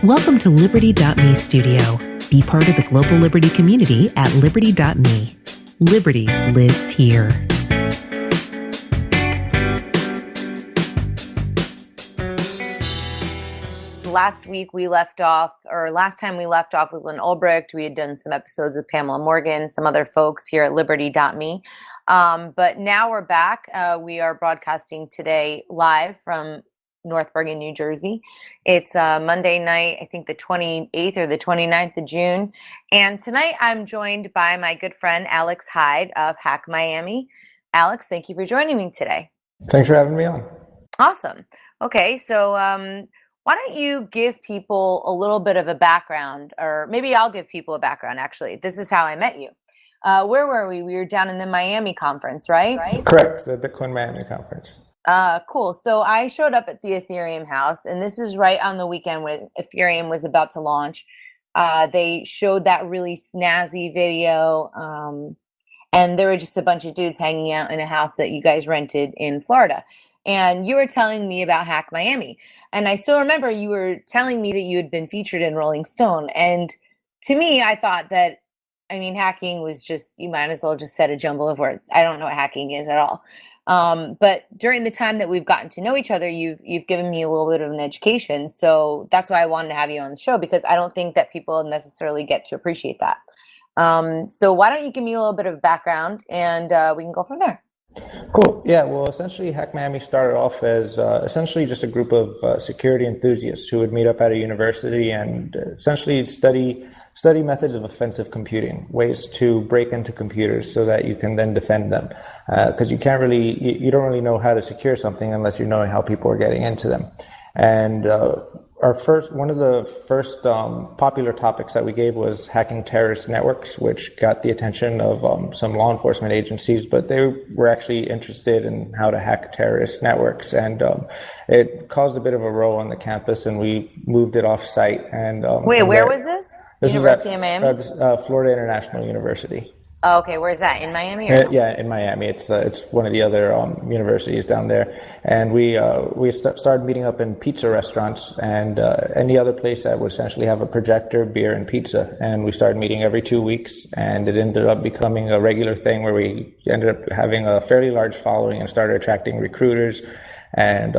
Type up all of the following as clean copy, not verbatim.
Welcome to Liberty.me Studio. Be part of the global Liberty community at Liberty.me. Liberty lives here. Last time we left off with Lynn Ulbricht. We had done some episodes with Pamela Morgan, some other folks here at Liberty.me. But now we're back. We are broadcasting today live from North Bergen, New Jersey. It's Monday night, I think the 28th or the 29th of June. And tonight I'm joined by my good friend, Alex Heid of Hack Miami. Alex, thank you for joining me today. Thanks for having me on. Awesome. Okay, so why don't you give people a little bit of a background, or maybe I'll give people a background, actually. This is how I met you. Where were we? We were down in the Miami conference, right? Correct, the Bitcoin Miami conference. Cool. So I showed up at the Ethereum house, and this is right on the weekend when Ethereum was about to launch. They showed that really snazzy video, and there were just a bunch of dudes hanging out in a house that you guys rented in Florida. And you were telling me about Hack Miami. And I still remember you were telling me that you had been featured in Rolling Stone. And to me, I thought that, hacking was just, you might as well just said a jumble of words. I don't know what hacking is at all. But during the time that we've gotten to know each other, you've given me a little bit of an education. So that's why I wanted to have you on the show, because I don't think that people necessarily get to appreciate that. So why don't you give me a little bit of background, and we can go from there. Cool. Yeah, well, essentially, Hack Miami started off as essentially just a group of security enthusiasts who would meet up at a university and essentially study methods of offensive computing, ways to break into computers so that you can then defend them. Because you don't really know how to secure something unless you know how people are getting into them. And one of the first popular topics that we gave was hacking terrorist networks, which got the attention of some law enforcement agencies, but they were actually interested in how to hack terrorist networks. And it caused a bit of a row on the campus, and we moved it off site. And wait, where was this? University of Miami? Florida International University. Oh, okay, where's that? In Miami? Yeah, in Miami. It's one of the other universities down there, and we started meeting up in pizza restaurants and any other place that would essentially have a projector, beer, and pizza. And we started meeting every 2 weeks, and it ended up becoming a regular thing where we ended up having a fairly large following and started attracting recruiters and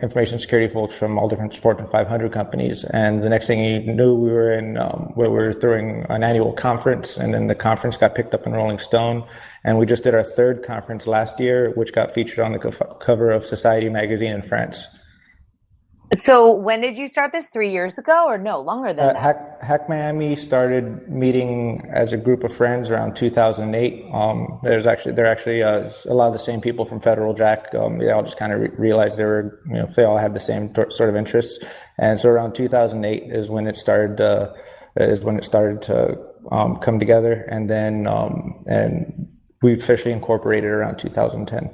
information security folks from all different Fortune 500 companies. And the next thing you knew, we were throwing an annual conference, and then the conference got picked up in Rolling Stone. And we just did our third conference last year, which got featured on the cover of Society magazine in France. So when did you start this? 3 years ago, or no, longer than that? Hack Miami started meeting as a group of friends around 2008. There are actually a lot of the same people from Federal Jack. They all just kind of realized they all had the same sort of interests. And so around 2008 is when it started to come together. And then and we officially incorporated around 2010.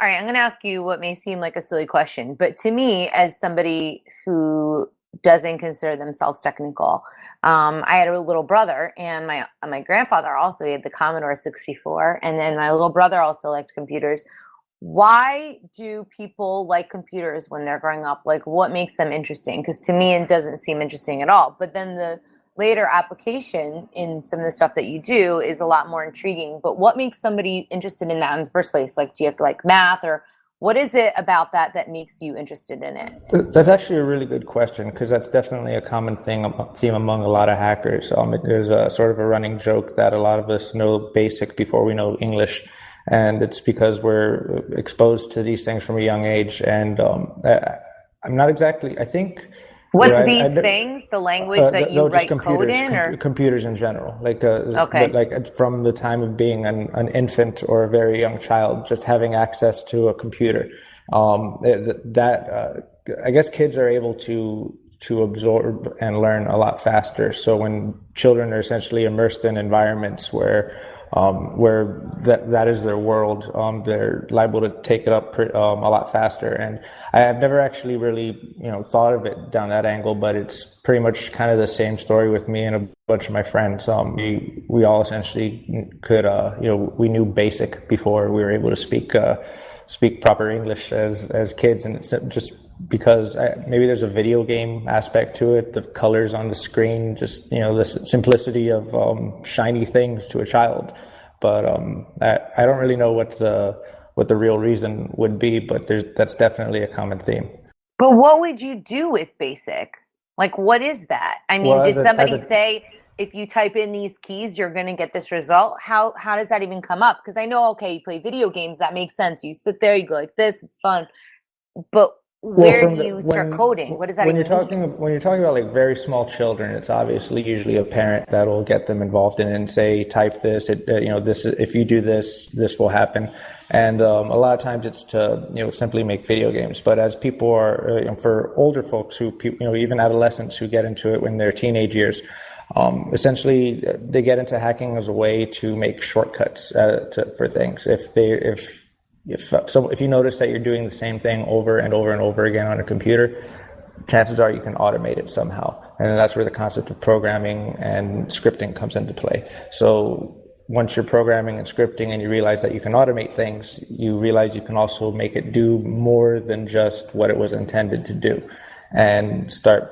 All right, I'm going to ask you what may seem like a silly question, but to me, as somebody who doesn't consider themselves technical, I had a little brother, and my grandfather also, he had the Commodore 64, and then my little brother also liked computers. Why do people like computers when they're growing up? Like, what makes them interesting? Because to me, it doesn't seem interesting at all. But then the later application in some of the stuff that you do is a lot more intriguing. But what makes somebody interested in that in the first place? Like, do you have to like math, or what is it about that makes you interested in it? That's actually a really good question, because that's definitely a common theme among a lot of hackers. There's a sort of a running joke that a lot of us know BASIC before we know English. And it's because we're exposed to these things from a young age. And I'm not exactly, I think... What's these things? The language that you write code in, or computers in general? Okay. Like from the time of being an infant or a very young child, just having access to a computer. I guess kids are able to absorb and learn a lot faster. So when children are essentially immersed in environments where that is their world, they're liable to take it up a lot faster. And I've never actually really thought of it down that angle, but it's pretty much kind of the same story with me and a bunch of my friends. We all essentially could we knew BASIC before we were able to speak proper English as kids, and it's just because maybe there's a video game aspect to it, the colors on the screen, just, the simplicity of shiny things to a child. But I don't really know what the real reason would be, but that's definitely a common theme. But what would you do with BASIC? Like, what is that? I mean, did somebody say, if you type in these keys, you're going to get this result? How does that even come up? Because I know, okay, you play video games, that makes sense. You sit there, you go like this, it's fun. But where do you start coding? What does that even mean? When you're talking about like very small children, it's obviously usually a parent that'll get them involved in it and say, type this, this, if you do this, this will happen. And a lot of times it's to, simply make video games. But as people are, for older folks who, even adolescents who get into it when they're teenage years, essentially they get into hacking as a way to make shortcuts for things. If you notice that you're doing the same thing over and over and over again on a computer, chances are you can automate it somehow. And that's where the concept of programming and scripting comes into play. So once you're programming and scripting and you realize that you can automate things, you realize you can also make it do more than just what it was intended to do, and start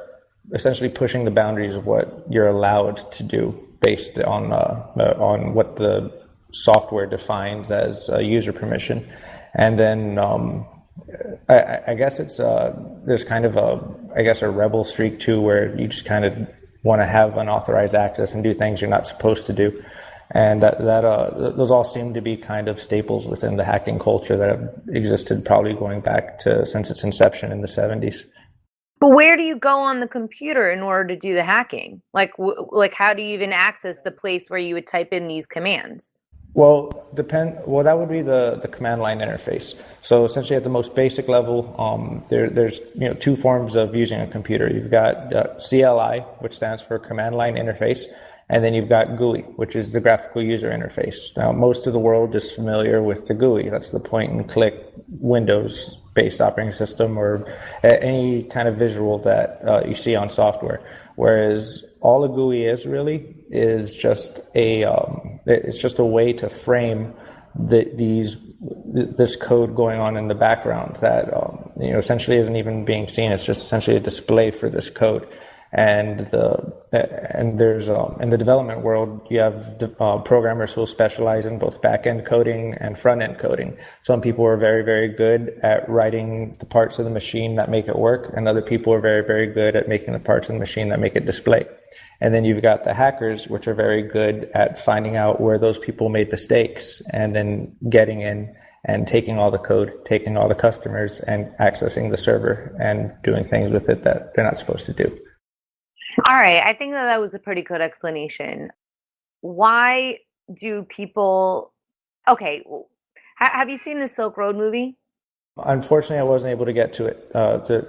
essentially pushing the boundaries of what you're allowed to do based on what the software defines as user permission. And then I guess it's there's kind of a rebel streak too, where you just kind of want to have unauthorized access and do things you're not supposed to do. And those all seem to be kind of staples within the hacking culture that have existed probably going back to since its inception in the 70s. But where do you go on the computer in order to do the hacking? Like how do you even access the place where you would type in these commands? Well, that would be the command line interface. So essentially, at the most basic level, there's two forms of using a computer. You've got CLI, which stands for command line interface, and then you've got GUI, which is the graphical user interface. Now, most of the world is familiar with the GUI. That's the point and click Windows-based operating system, or any kind of visual that you see on software. Whereas all a GUI is just a way to frame this code going on in the background that essentially isn't even being seen. It's just essentially a display for this code. And there's in the development world, you have programmers who will specialize in both back-end coding and front-end coding. Some people are very, very good at writing the parts of the machine that make it work, and other people are very, very good at making the parts of the machine that make it display. And then you've got the hackers, which are very good at finding out where those people made mistakes and then getting in and taking all the code, taking all the customers, and accessing the server and doing things with it that they're not supposed to do. All right. I think that was a pretty good explanation. Why do people... Okay. Have you seen the Silk Road movie? Unfortunately, I wasn't able to get to it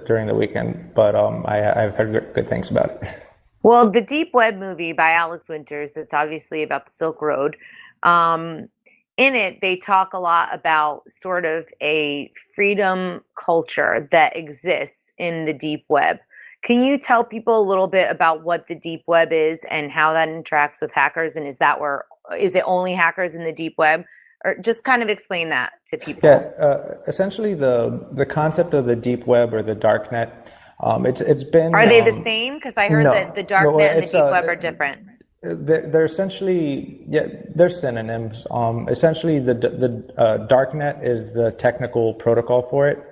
during the weekend, but I've heard good things about it. Well, the Deep Web movie by Alex Winters, it's obviously about the Silk Road. In it, they talk a lot about sort of a freedom culture that exists in the Deep Web. Can you tell people a little bit about what the Deep Web is and how that interacts with hackers? And is it only hackers in the Deep Web? Or just kind of explain that to people. Yeah, essentially the concept of the Deep Web or the darknet, it's been... Are they the same? Because I heard that the darknet and the Deep Web are different. They're essentially, they're synonyms. Essentially, the darknet is the technical protocol for it.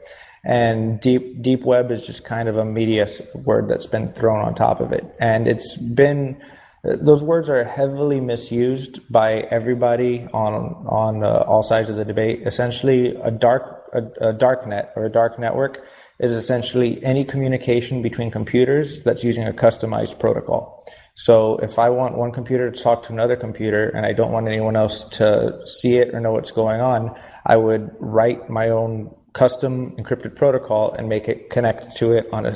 And deep web is just kind of a media word that's been thrown on top of it. And those words are heavily misused by everybody on all sides of the debate. Essentially, a darknet or a dark network is essentially any communication between computers that's using a customized protocol. So if I want one computer to talk to another computer and I don't want anyone else to see it or know what's going on, I would write my own custom encrypted protocol and make it connect to it in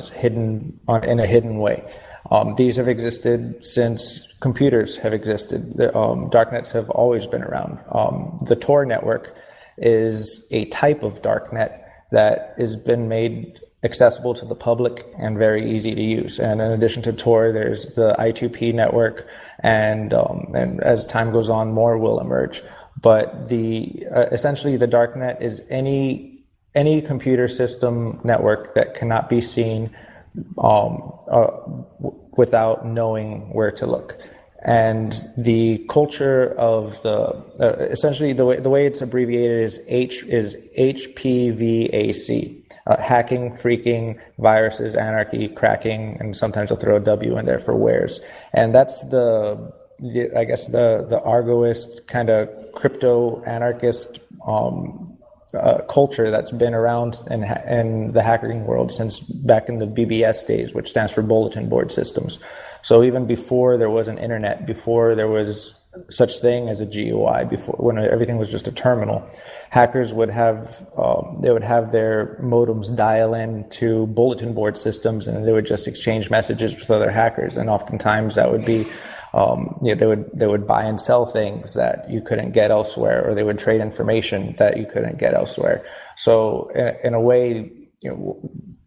a hidden way. These have existed since computers have existed. Darknets have always been around. The Tor network is a type of darknet that has been made accessible to the public and very easy to use. And in addition to Tor, there's the I2P network, and as time goes on, more will emerge. But essentially the darknet is any any computer system network that cannot be seen without knowing where to look. And the culture of the essentially the way it's abbreviated is HPVAC. Hacking, freaking, viruses, anarchy, cracking, and sometimes they'll throw a W in there for wares. And that's the Argoist kind of crypto anarchist culture that's been around in the hacking world since back in the BBS days, which stands for bulletin board systems. So even before there was an internet, before there was such thing as a GUI, before when everything was just a terminal, hackers would have their modems dial in to bulletin board systems, and they would just exchange messages with other hackers. And oftentimes that would be they would buy and sell things that you couldn't get elsewhere, or they would trade information that you couldn't get elsewhere. So in a way,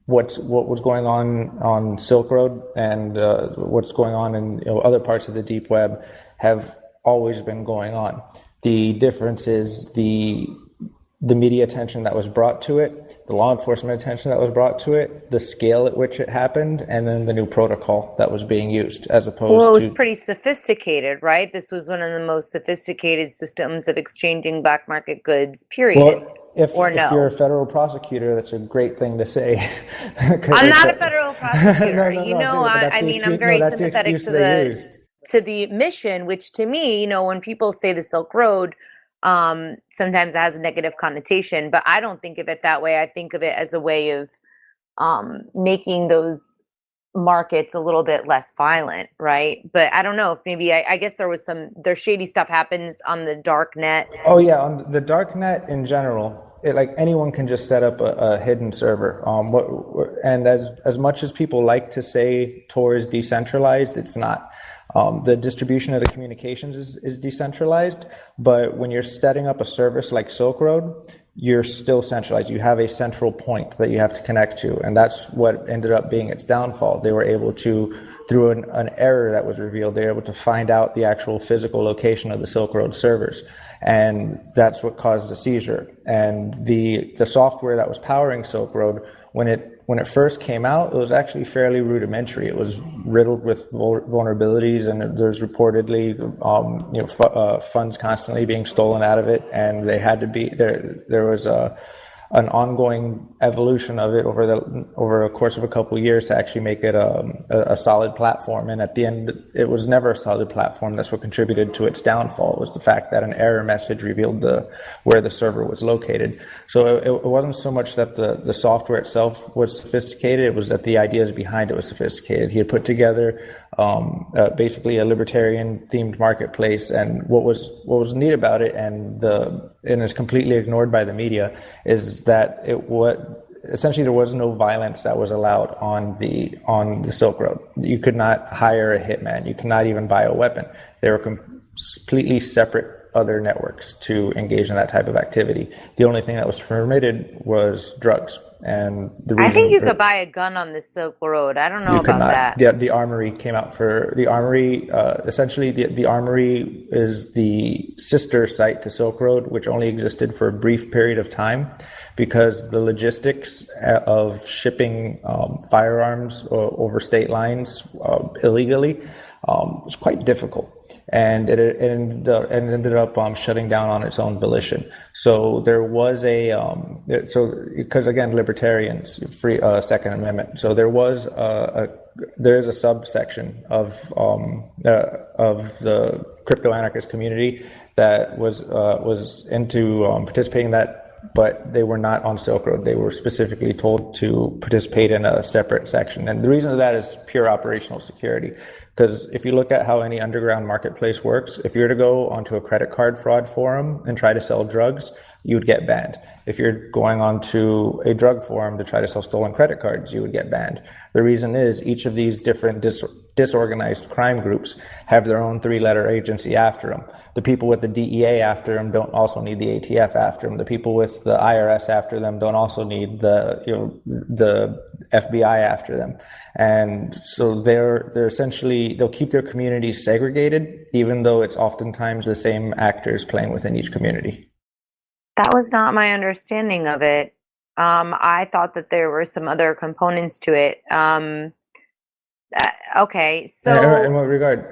what was going on Silk Road and what's going on in other parts of the deep web have always been going on. The difference is the media attention that was brought to it, the law enforcement attention that was brought to it, the scale at which it happened, and then the new protocol that was being used, as opposed to... Well, it was pretty sophisticated, right? This was one of the most sophisticated systems of exchanging black market goods, period. Well, if you're a federal prosecutor, that's a great thing to say. I'm not a federal prosecutor. I'm very sympathetic to the mission, which to me, when people say the Silk Road, sometimes it has a negative connotation, but I don't think of it that way. I think of it as a way of making those markets a little bit less violent, right? But I don't know if maybe I guess there's shady stuff happens on the darknet. Oh yeah, on the darknet in general, anyone can just set up a hidden server. And as much as people like to say Tor is decentralized, it's not. The distribution of the communications is decentralized, but when you're setting up a service like Silk Road, you're still centralized. You have a central point that you have to connect to, and that's what ended up being its downfall. They were able to, through an error that was revealed, they were able to find out the actual physical location of the Silk Road servers, and that's what caused the seizure. And the software that was powering Silk Road, when it first came out, it was actually fairly rudimentary. It was riddled with vulnerabilities, and there's reportedly funds constantly being stolen out of it, and they had to be there was an ongoing evolution of it over a course of a couple of years to actually make it a solid platform. And at the end, it was never a solid platform. That's what contributed to its downfall, was the fact that an error message revealed where the server was located. So it wasn't so much that the software itself was sophisticated, it was that the ideas behind it was sophisticated. He had put together basically a libertarian themed marketplace, and what was neat about it, and is completely ignored by the media, is that essentially there was no violence that was allowed on the Silk Road. You could not hire a hitman. You could not even buy a weapon. They were completely separate other networks to engage in that type of activity. The only thing that was permitted was drugs. And I think you could buy a gun on the Silk Road. I don't know about that. Yeah, the Armory came out for the Armory. Essentially, the Armory is the sister site to Silk Road, which only existed for a brief period of time because the logistics of shipping firearms over state lines illegally was quite difficult. And it ended up shutting down on its own volition. So there was because again, libertarians, free Second Amendment. So there is a subsection of the crypto anarchist community that was into participating in that. But they were not on Silk Road. They were specifically told to participate in a separate section. And the reason for that is pure operational security. Because if you look at how any underground marketplace works, if you were to go onto a credit card fraud forum and try to sell drugs, you would get banned. If you're going onto a drug forum to try to sell stolen credit cards, you would get banned. The reason is each of these different disorganized crime groups have their own three-letter agency after them. The people with the DEA after them don't also need the ATF after them. The people with the IRS after them don't also need the FBI after them. And so they're essentially, they'll keep their communities segregated, even though it's oftentimes the same actors playing within each community. That was not my understanding of it. I thought that there were some other components to it. Okay, In so what regard?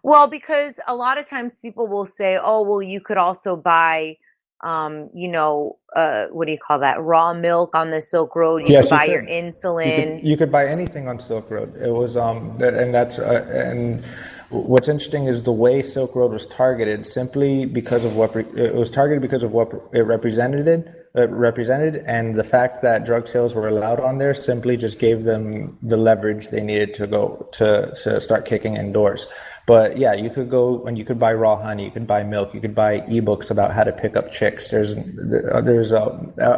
well, because a lot of times people will say, "Oh, well, you could also buy, what do you call that? Raw milk on the Silk Road. You could Yes, you buy your could. insulin." You could buy anything on Silk Road. It was and that's and what's interesting is the way Silk Road was targeted simply because of it was targeted because of what it represented, and the fact that drug sales were allowed on there simply just gave them the leverage they needed to go to start kicking indoors. But yeah, you could go and you could buy raw honey, you could buy milk, you could buy ebooks about how to pick up chicks. I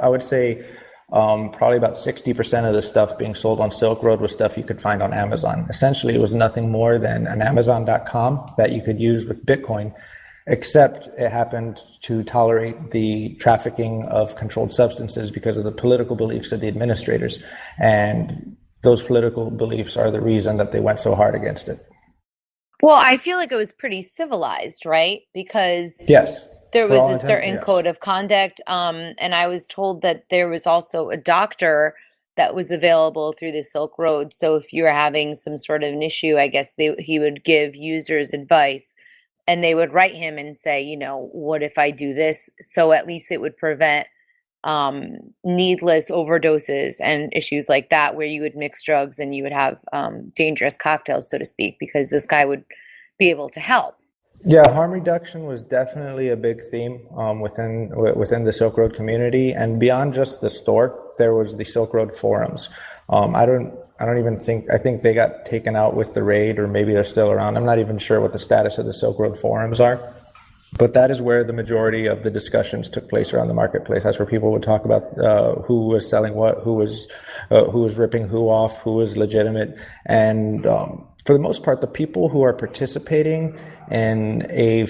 would say probably about 60% of the stuff being sold on Silk Road was stuff you could find on Amazon. Essentially, it was nothing more than an Amazon.com that you could use with Bitcoin, except it happened to tolerate the trafficking of controlled substances because of the political beliefs of the administrators. And those political beliefs are the reason that they went so hard against it. Well, I feel like it was pretty civilized, right? Because Yes. there For was all a intent, certain yes. code of conduct, and I was told that there was also a doctor that was available through the Silk Road. So if you were having some sort of an issue, I guess he would give users advice, and they would write him and say, what if I do this? So at least it would prevent needless overdoses and issues like that, where you would mix drugs and you would have dangerous cocktails, so to speak, because this guy would be able to help. Yeah, harm reduction was definitely a big theme within the Silk Road community, and beyond just the store, there was the Silk Road forums. I don't even think I think they got taken out with the raid, or maybe they're still around. I'm not even sure what the status of the Silk Road forums are, but that is where the majority of the discussions took place around the marketplace. That's where people would talk about who was selling what, who was ripping who off, who was legitimate, and for the most part, the people who are participating in a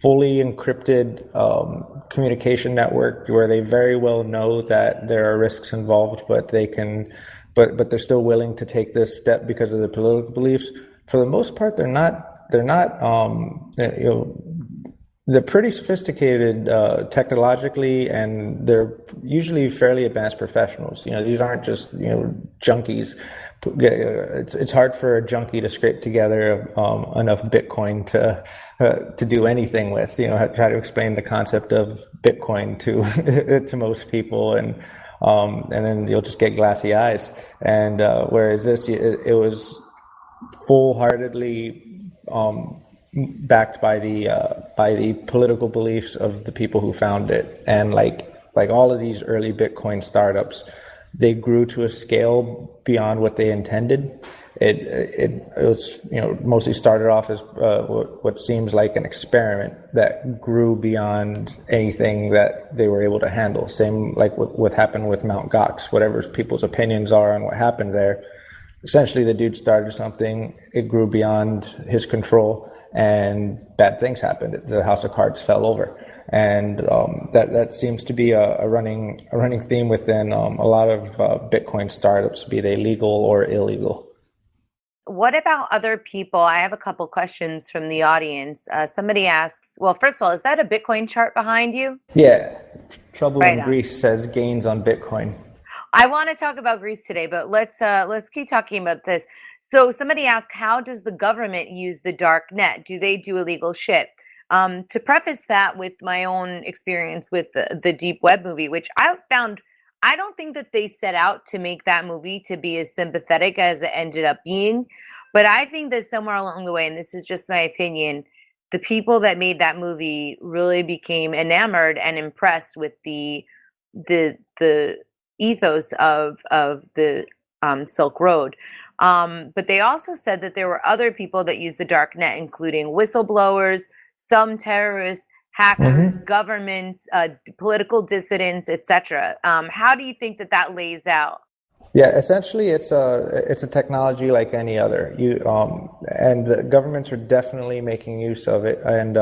fully encrypted communication network where they very well know that there are risks involved, but but they're still willing to take this step because of their political beliefs. For the most part, they're pretty sophisticated technologically, and they're usually fairly advanced professionals. These aren't just junkies. It's hard for a junkie to scrape together enough Bitcoin to do anything with. Try to explain the concept of Bitcoin to to most people, and then you'll just get glassy eyes. And whereas this, it was full-heartedly backed by the political beliefs of the people who found it. And like all of these early Bitcoin startups, they grew to a scale beyond what they intended. It was mostly started off as what seems like an experiment that grew beyond anything that they were able to handle. Same like what happened with Mt. Gox. Whatever people's opinions are on what happened there, essentially the dude started something, it grew beyond his control, and bad things happened. The house of cards fell over. And that seems to be a running theme within a lot of Bitcoin startups, be they legal or illegal. What about other people? I have a couple questions from the audience. Somebody asks, well, first of all, is that a Bitcoin chart behind you? Yeah. Trouble Right in on. Greece says gains on Bitcoin. I want to talk about Greece today, but let's keep talking about this. So somebody asked, how does the government use the dark net? Do they do illegal shit? To preface that with my own experience with the Deep Web movie, which I found, I don't think that they set out to make that movie to be as sympathetic as it ended up being. But I think that somewhere along the way, and this is just my opinion, the people that made that movie really became enamored and impressed with the ethos of the Silk Road. But they also said that there were other people that used the dark net, including whistleblowers, some terrorists, hackers, governments, political dissidents, etc. How do you think that lays out? Yeah, essentially, it's a technology like any other. And the governments are definitely making use of it. And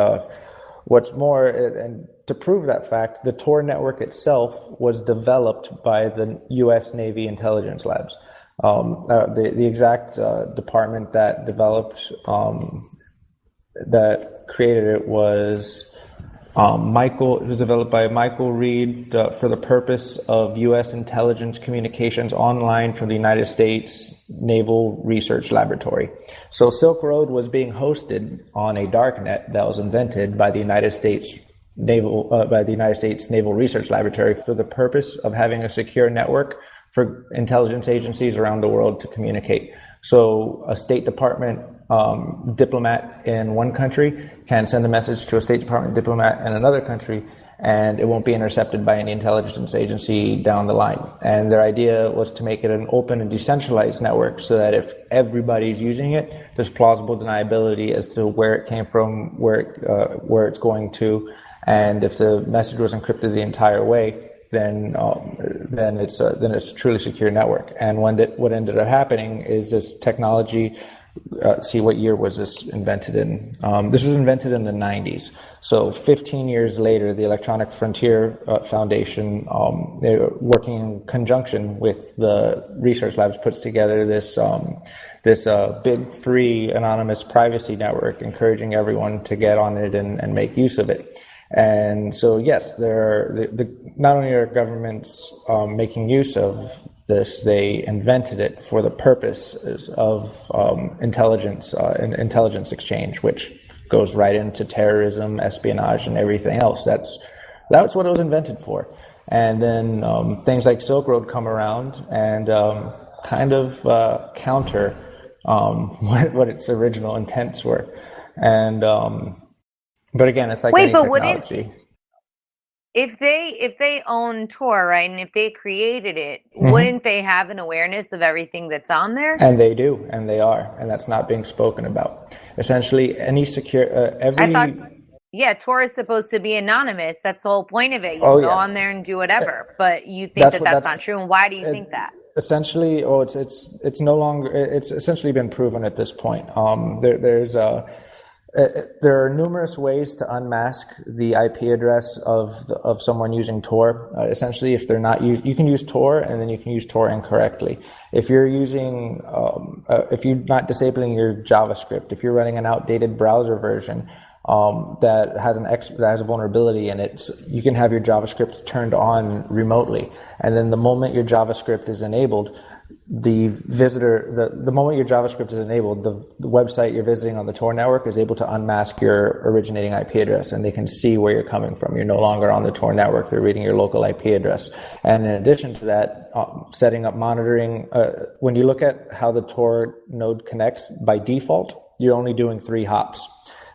what's more, and to prove that fact, the Tor network itself was developed by the U.S. Navy intelligence labs. The exact department that developed that created it was It was developed by Michael Reed for the purpose of U.S. intelligence communications online from the United States Naval Research Laboratory. So Silk Road was being hosted on a darknet that was invented by the United States Naval Research Laboratory for the purpose of having a secure network for intelligence agencies around the world to communicate. So a State Department diplomat in one country can send a message to a State Department diplomat in another country, and it won't be intercepted by any intelligence agency down the line. And their idea was to make it an open and decentralized network so that if everybody's using it, there's plausible deniability as to where it came from, where it's going to, and if the message was encrypted the entire way, then it's a truly secure network. And what ended up happening is this technology. See, what year was this invented in? This was invented in the 90s. So 15 years later, the Electronic Frontier Foundation, they're working in conjunction with the research labs, puts together this big free anonymous privacy network, encouraging everyone to get on it and make use of it. And so, yes, not only are governments making use of this, they invented it for the purposes of intelligence exchange, which goes right into terrorism, espionage, and everything else. That's what it was invented for. And then things like Silk Road come around and kind of counter what its original intents were. And but again, it's like any technology. If they own Tor, right, and if they created it, wouldn't they have an awareness of everything that's on there? And they do, and they are, and that's not being spoken about. Essentially, any secure I thought, Tor is supposed to be anonymous. That's the whole point of it. You can go on there and do whatever. But you think that's not true, and why do you think that? Essentially, it's no longer. It's essentially been proven at this point. There are numerous ways to unmask the IP address of someone using Tor. Essentially, if they're not you can use Tor, and then you can use Tor incorrectly. If you're using, if you're not disabling your JavaScript, if you're running an outdated browser version that has a vulnerability in it, you can have your JavaScript turned on remotely, and then the moment your JavaScript is enabled, the moment your JavaScript is enabled, the website you're visiting on the Tor network is able to unmask your originating IP address, and they can see where you're coming from. You're no longer on the Tor network. They're reading your local IP address. And in addition to that, setting up monitoring, when you look at how the Tor node connects, by default, you're only doing 3 hops.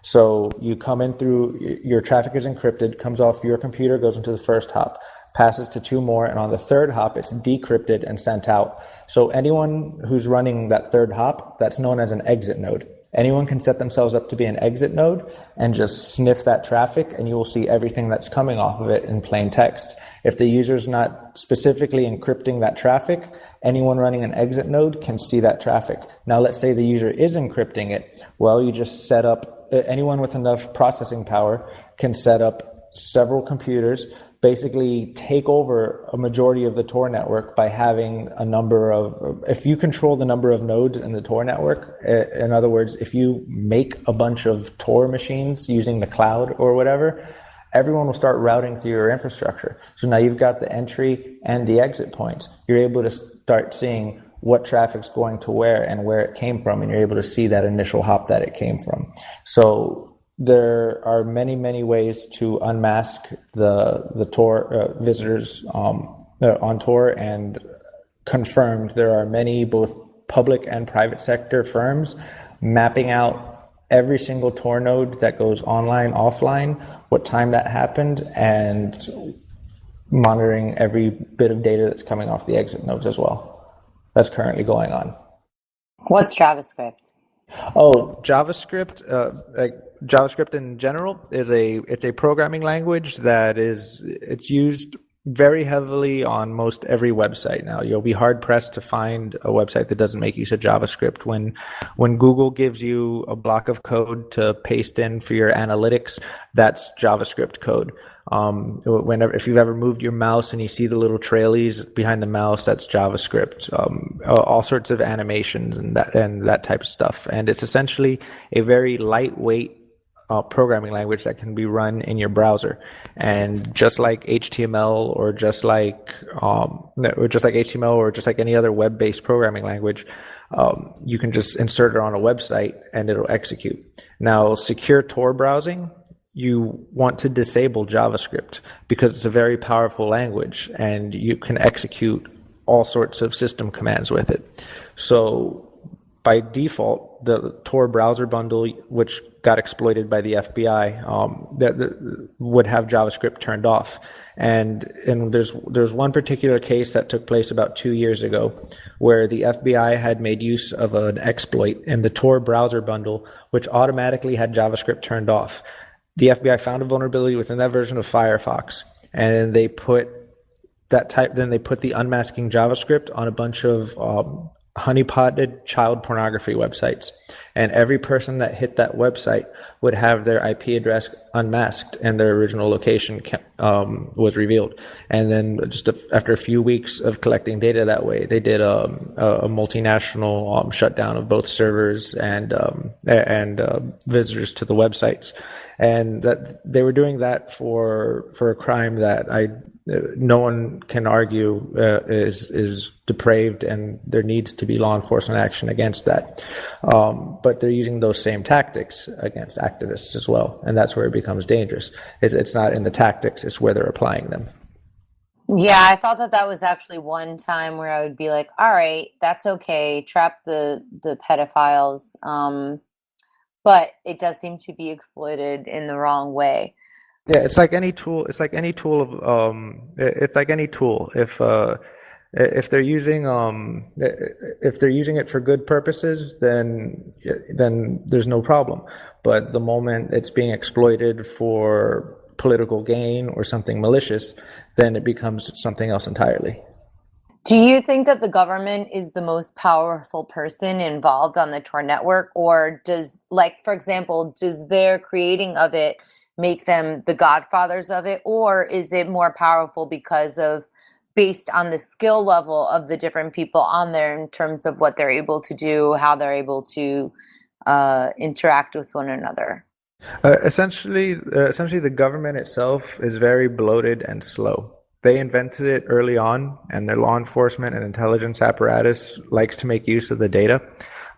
So you come in through, your traffic is encrypted, comes off your computer, goes into the first hop, passes to 2 more, and on the third hop, it's decrypted and sent out. So anyone who's running that third hop, that's known as an exit node. Anyone can set themselves up to be an exit node and just sniff that traffic, and you will see everything that's coming off of it in plain text. If the user's not specifically encrypting that traffic, anyone running an exit node can see that traffic. Now, let's say the user is encrypting it. Well, you just set up, anyone with enough processing power can set up several computers, basically take over a majority of the Tor network by having a number of, if you control the number of nodes in the Tor network, in other words, if you make a bunch of Tor machines using the cloud or whatever, everyone will start routing through your infrastructure. So now you've got the entry and the exit points. You're able to start seeing what traffic's going to where and where it came from, and you're able to see that initial hop that it came from. So there are many, many ways to unmask the Tor visitors on Tor, and confirmed there are many both public and private sector firms mapping out every single Tor node that goes online, offline, what time that happened, and monitoring every bit of data that's coming off the exit nodes as well. That's currently going on. What's JavaScript? Oh, JavaScript, JavaScript in general it's a programming language it's used very heavily on most every website now. You'll be hard pressed to find a website that doesn't make use of JavaScript. When Google gives you a block of code to paste in for your analytics, that's JavaScript code. If you've ever moved your mouse and you see the little trailies behind the mouse, that's JavaScript. All sorts of animations and that type of stuff. And it's essentially a very lightweight programming language that can be run in your browser. And just like HTML or just like HTML or just like any other web-based programming language, you can just insert it on a website and it'll execute. Now, secure Tor browsing, you want to disable JavaScript because it's a very powerful language and you can execute all sorts of system commands with it. So by default, the Tor browser bundle, which got exploited by the FBI, would have JavaScript turned off. And there's one particular case that took place about 2 years ago where the FBI had made use of an exploit in the Tor browser bundle, which automatically had JavaScript turned off. The FBI found a vulnerability within that version of Firefox, and they put the unmasking JavaScript on a bunch of honeypotted child pornography websites. And every person that hit that website would have their IP address unmasked and their original location was revealed. And then after a few weeks of collecting data that way, they did a multinational shutdown of both servers and visitors to the websites. And that they were doing that for a crime that no one can argue is depraved, and there needs to be law enforcement action against that. But they're using those same tactics against activists as well, and that's where it becomes dangerous. It's not in the tactics, it's where they're applying them. Yeah, I thought that was actually one time where I would be like, all right, that's okay, trap the pedophiles. But it does seem to be exploited in the wrong way. Yeah, it's like any tool. It's like any tool of it's like any tool. If they're using it for good purposes, then there's no problem. But the moment it's being exploited for political gain or something malicious, then it becomes something else entirely. Do you think that the government is the most powerful person involved on the Tor network, or for example, does their creating of it make them the godfathers of it, or is it more powerful based on the skill level of the different people on there in terms of what they're able to do, how they're able to interact with one another? Essentially, the government itself is very bloated and slow. They invented it early on, and their law enforcement and intelligence apparatus likes to make use of the data.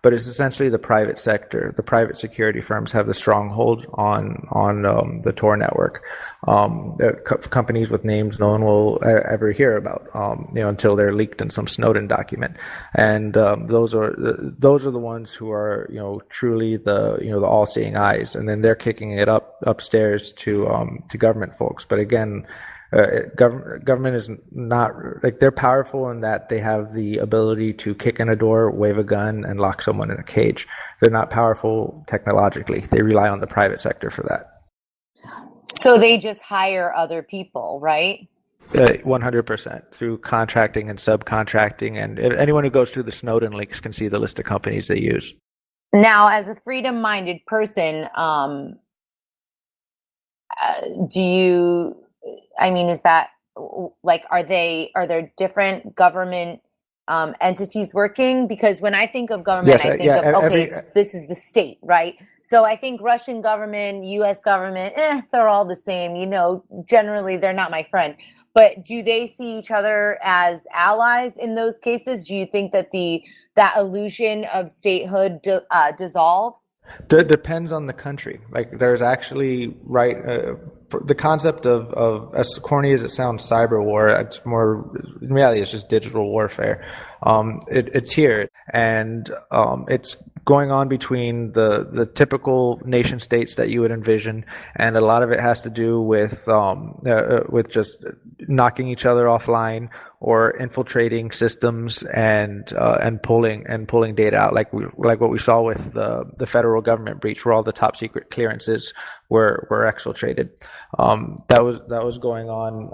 But it's essentially the private sector. The private security firms have the stronghold on the Tor network. Companies with names no one will ever hear about, until they're leaked in some Snowden document. And those are the ones who are truly the all-seeing eyes. And then they're kicking it upstairs to government folks. But again, government is not like, they're powerful in that they have the ability to kick in a door, wave a gun, and lock someone in a cage. They're not powerful technologically. They rely on the private sector for that. So they just hire other people, right? 100% through contracting and subcontracting. And anyone who goes through the Snowden leaks can see the list of companies they use. Now, as a freedom-minded person, is that like, are there different government entities working? Because when I think of government, yes, I think this is the state, right? So I think Russian government, US government, they're all the same. Generally they're not my friend. But do they see each other as allies in those cases? Do you think that that illusion of statehood dissolves? Depends on the country. Like, there's actually the concept of, as corny as it sounds, cyber war. It's more, in reality, it's just digital warfare. It's here, and it's going on between the typical nation states that you would envision, and a lot of it has to do with just knocking each other offline or infiltrating systems and pulling data out, like what we saw with the federal government breach, where all the top secret clearances were exfiltrated. That was going on.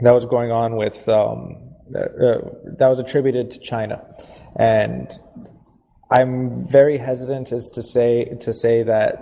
That was attributed to China, and I'm very hesitant as to say that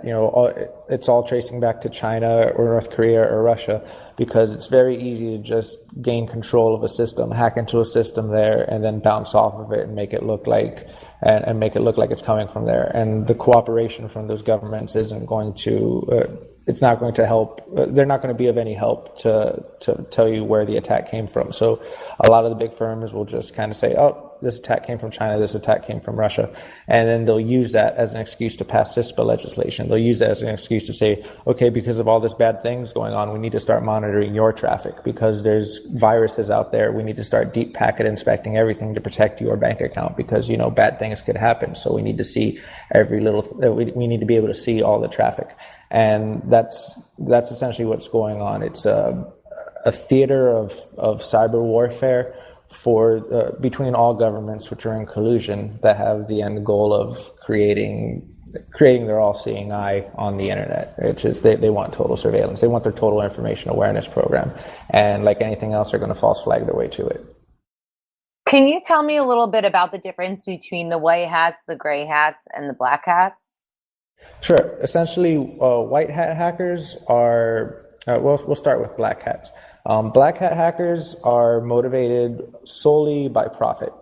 it's all tracing back to China or North Korea or Russia, because it's very easy to just gain control of a system, hack into a system there, and then bounce off of it and make it look like it's coming from there. And the cooperation from those governments isn't going to. It's not going to help. They're not going to be of any help to tell you where the attack came from. So a lot of the big firms will just kind of say, oh, this attack came from China, this attack came from Russia. And then they'll use that as an excuse to pass CISPA legislation. They'll use that as an excuse to say, okay, because of all this bad things going on, we need to start monitoring your traffic. Because there's viruses out there, we need to start deep packet inspecting everything to protect your bank account, because, bad things could happen. So we need to see we need to be able to see all the traffic. And that's essentially what's going on. It's a theater of cyber warfare between all governments, which are in collusion, that have the end goal of creating their all-seeing eye on the internet, which is they want total surveillance. They want their total information awareness program, and like anything else, they're going to false flag their way to it. Can you tell me a little bit about the difference between the white hats, the gray hats, and the black hats? Sure. Essentially, white hat hackers are, we'll start with black hats. Black hat hackers are motivated solely by profit,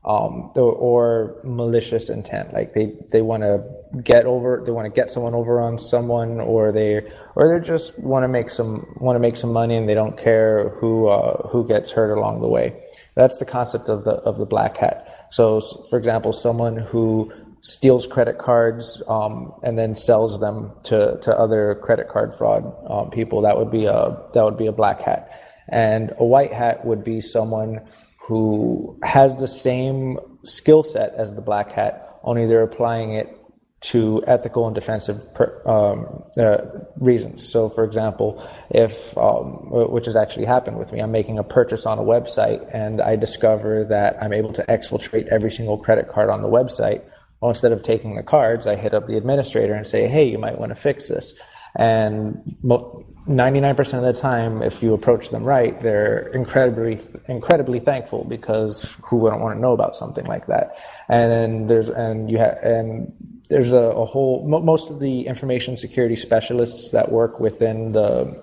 or malicious intent. Like they want to get someone over on someone, or they just want to make some money, and they don't care who gets hurt along the way. That's the concept of the black hat. So, for example, someone who steals credit cards and then sells them to other credit card fraud people, that would be a black hat. And a white hat would be someone who has the same skill set as the black hat, only they're applying it to ethical and defensive reasons. So, for example, which has actually happened with me, I'm making a purchase on a website and I discover that I'm able to exfiltrate every single credit card on the website. Well, instead of taking the cards, I hit up the administrator and say, hey, you might want to fix this. And 99% of the time, if you approach them right, they're incredibly thankful, because who wouldn't want to know about something like that? And then there's a whole, most of the information security specialists that work within the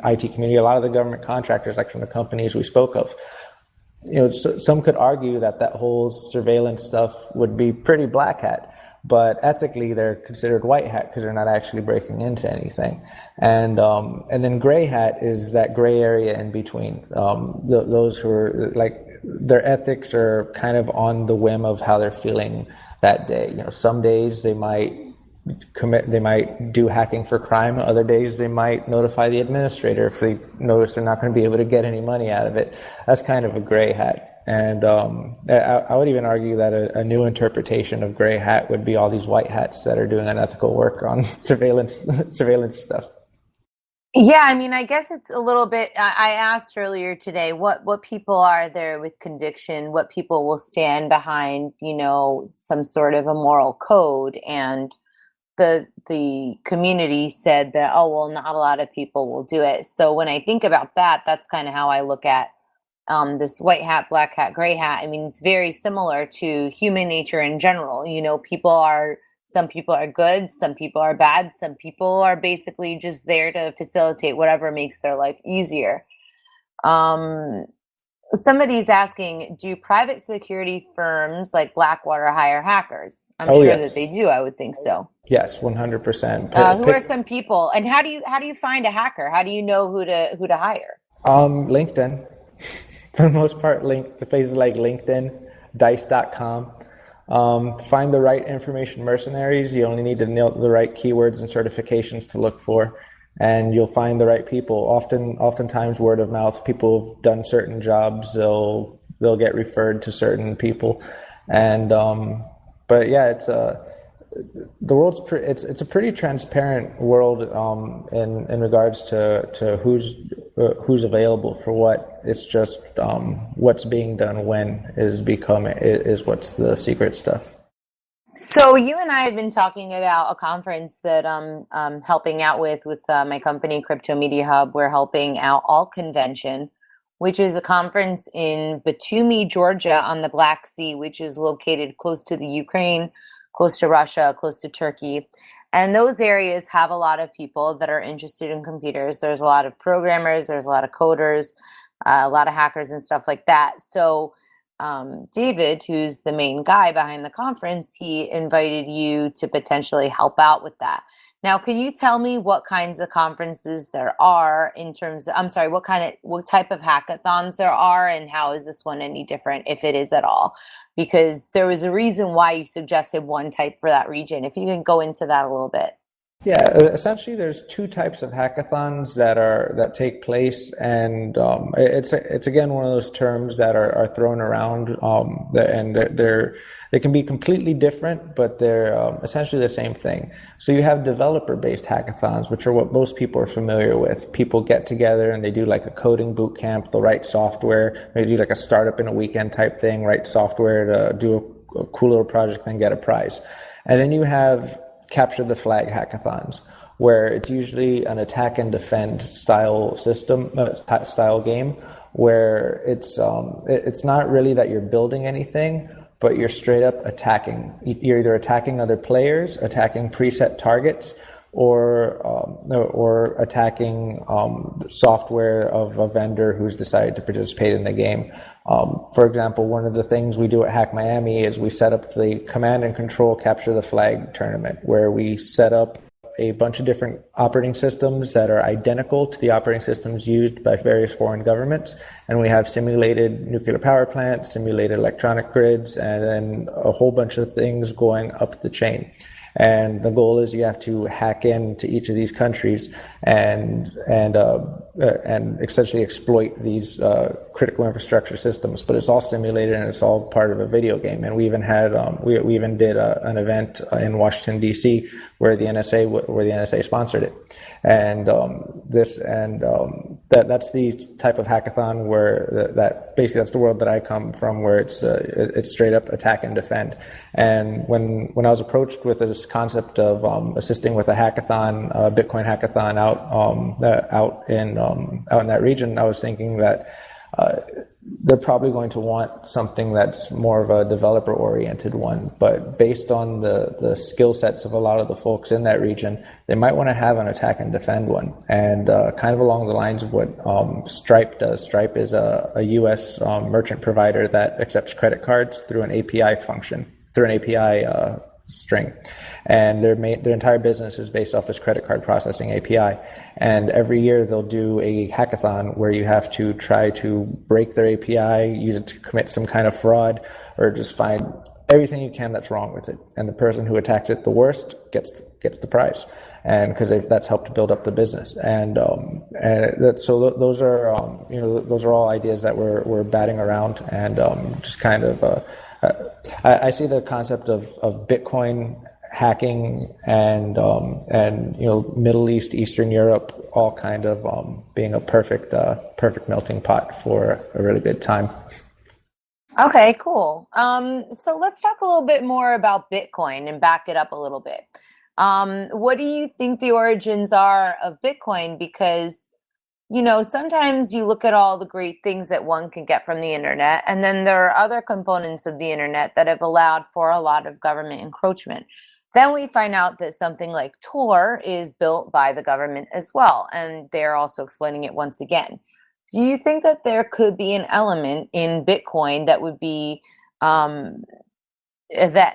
IT community, a lot of the government contractors, like from the companies we spoke of, some could argue that whole surveillance stuff would be pretty black hat, but ethically they're considered white hat because they're not actually breaking into anything. And then gray hat is that gray area in between. Those who are like, their ethics are kind of on the whim of how they're feeling that day. Some days they might do hacking for crime. Other days they might notify the administrator if they notice they're not going to be able to get any money out of it. That's kind of a gray hat. And I would even argue that a new interpretation of gray hat would be all these white hats that are doing unethical work on surveillance stuff. Yeah, I mean, I guess it's a little bit, I asked earlier today, what people are there with conviction, what people will stand behind, some sort of a moral code. And the community said that, oh, well, not a lot of people will do it. So when I think about that, that's kind of how I look at this white hat, black hat, gray hat. I mean, it's very similar to human nature in general. Some people are good, some people are bad, some people are basically just there to facilitate whatever makes their life easier. Somebody's asking, do private security firms like Blackwater hire hackers? I'm sure yes. that they do. I would think so. Yes, 100%. Who are some people, and how do you find a hacker? How do you know who to hire? LinkedIn, for the most part. The places like LinkedIn, Dice.com. Find the right information mercenaries. You only need to know the right keywords and certifications to look for, and you'll find the right people. Oftentimes word of mouth. People have done certain jobs, they'll get referred to certain people, and but yeah, it's it's a pretty transparent world in regards to who's available for what. It's just what's being done when is what's the secret stuff. So you and I have been talking about a conference that I'm helping out with my company, Crypto Media Hub. We're helping out All Convention, which is a conference in Batumi, Georgia, on the Black Sea, which is located close to the Ukraine, close to Russia, close to Turkey. And those areas have a lot of people that are interested in computers. There's a lot of programmers, there's a lot of coders, a lot of hackers and stuff like that. So David, who's the main guy behind the conference, he invited you to potentially help out with that. Now, can you tell me what kinds of conferences there are in terms of, what type of hackathons there are, and how is this one any different, if it is at all? Because there was a reason why you suggested one type for that region. If you can go into that a little bit. Yeah, essentially, there's two types of hackathons that take place, and it's again one of those terms that are thrown around, and they can be completely different, but they're essentially the same thing. So you have developer-based hackathons, which are what most people are familiar with. People get together and they do like a coding boot camp. They'll write software, maybe do like a startup in a weekend type thing, write software to do a cool little project and get a prize. And then you have capture the flag hackathons, where it's usually an attack and defend style game, where it's not really that you're building anything, but you're straight up attacking. You're either attacking other players, attacking preset targets, or attacking software of a vendor who's decided to participate in the game. For example, one of the things we do at Hack Miami is we set up the Command and Control Capture the Flag tournament, where we set up a bunch of different operating systems that are identical to the operating systems used by various foreign governments. And we have simulated nuclear power plants, simulated electronic grids, and then a whole bunch of things going up the chain. And the goal is you have to hack into each of these countries and essentially exploit these critical infrastructure systems. But it's all simulated and it's all part of a video game. And we even had we even did an event in Washington D.C. where the NSA sponsored it. And that's the type of hackathon where that basically that's the world that I come from, where it's straight up attack and defend. And when I was approached with this concept of assisting with a hackathon, a Bitcoin hackathon out in that region, I was thinking that they're probably going to want something that's more of a developer-oriented one. But based on the skill sets of a lot of the folks in that region, they might want to have an attack and defend one. And kind of along the lines of what Stripe does. Stripe is a U.S. Merchant provider that accepts credit cards through an API function, through an API string. And their entire business is based off this credit card processing API. And every year they'll do a hackathon where you have to try to break their API, use it to commit some kind of fraud, or just find everything you can that's wrong with it. And the person who attacks it the worst gets the prize. And because that's helped build up the business. So those are those are all ideas that we're batting around, and just kind of I see the concept of Bitcoin hacking and Middle East, Eastern Europe, all kind of being a perfect melting pot for a really good time. Okay, cool. So let's talk a little bit more about Bitcoin and back it up a little bit. What do you think the origins are of Bitcoin? Because sometimes you look at all the great things that one can get from the internet, and then there are other components of the internet that have allowed for a lot of government encroachment. Then we find out that something like Tor is built by the government as well, and they're also explaining it once again. Do you think that there could be an element in Bitcoin that would be that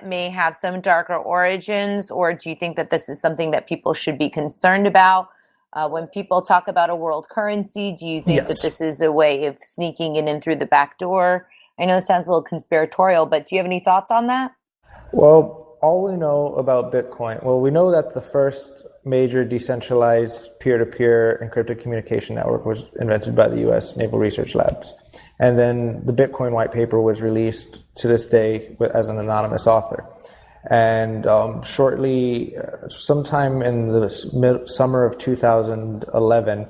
may have some darker origins, or do you think that this is something that people should be concerned about? When people talk about a world currency, do you think that this is a way of sneaking in through the back door? I know it sounds a little conspiratorial, but do you have any thoughts on that? Well, all we know about Bitcoin, we know that the first major decentralized peer-to-peer encrypted communication network was invented by the U.S. Naval Research Labs. And then the Bitcoin white paper was released to this day as an anonymous author. And shortly, sometime in the summer of 2011,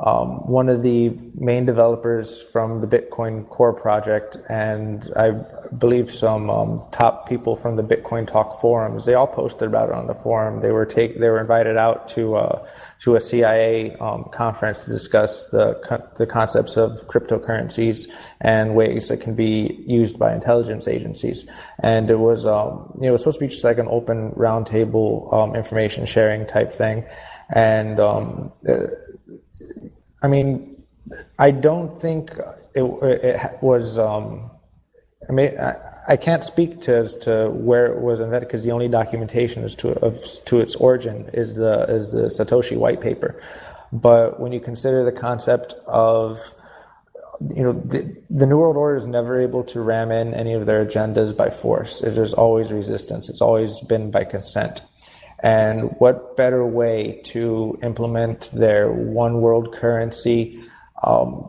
one of the main developers from the Bitcoin Core project, and I believe some top people from the Bitcoin Talk forums. They all posted about it on the forum. They were invited out to a CIA conference to discuss the concepts of cryptocurrencies and ways that can be used by intelligence agencies. And it was it was supposed to be just like an open roundtable information sharing type thing, and I mean, I don't think it was. I mean, I can't speak as to where it was invented because the only documentation as to its origin is the Satoshi white paper. But when you consider the concept of, the New World Order is never able to ram in any of their agendas by force. There's always resistance. It's always been by consent. And what better way to implement their one world currency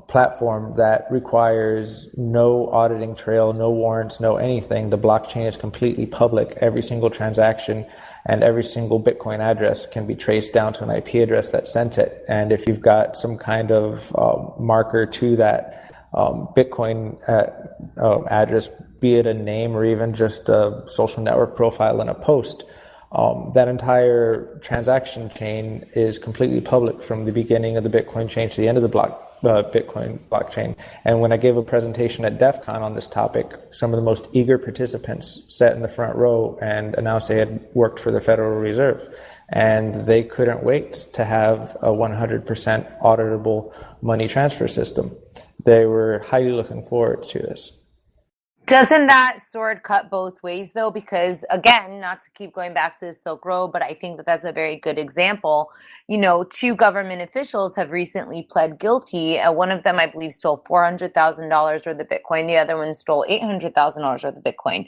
platform that requires no auditing trail, no warrants, no anything. The blockchain is completely public. Every single transaction and every single Bitcoin address can be traced down to an IP address that sent it. And if you've got some kind of marker to that Bitcoin address, be it a name or even just a social network profile and a post, that entire transaction chain is completely public from the beginning of the Bitcoin chain to the end of the Bitcoin blockchain. And when I gave a presentation at DEF CON on this topic, some of the most eager participants sat in the front row and announced they had worked for the Federal Reserve. And they couldn't wait to have a 100% auditable money transfer system. They were highly looking forward to this. Doesn't that sword cut both ways, though? Because, again, not to keep going back to the Silk Road, but I think that that's a very good example. Two government officials have recently pled guilty. One of them, I believe, stole $400,000 worth of Bitcoin. The other one stole $800,000 worth of Bitcoin.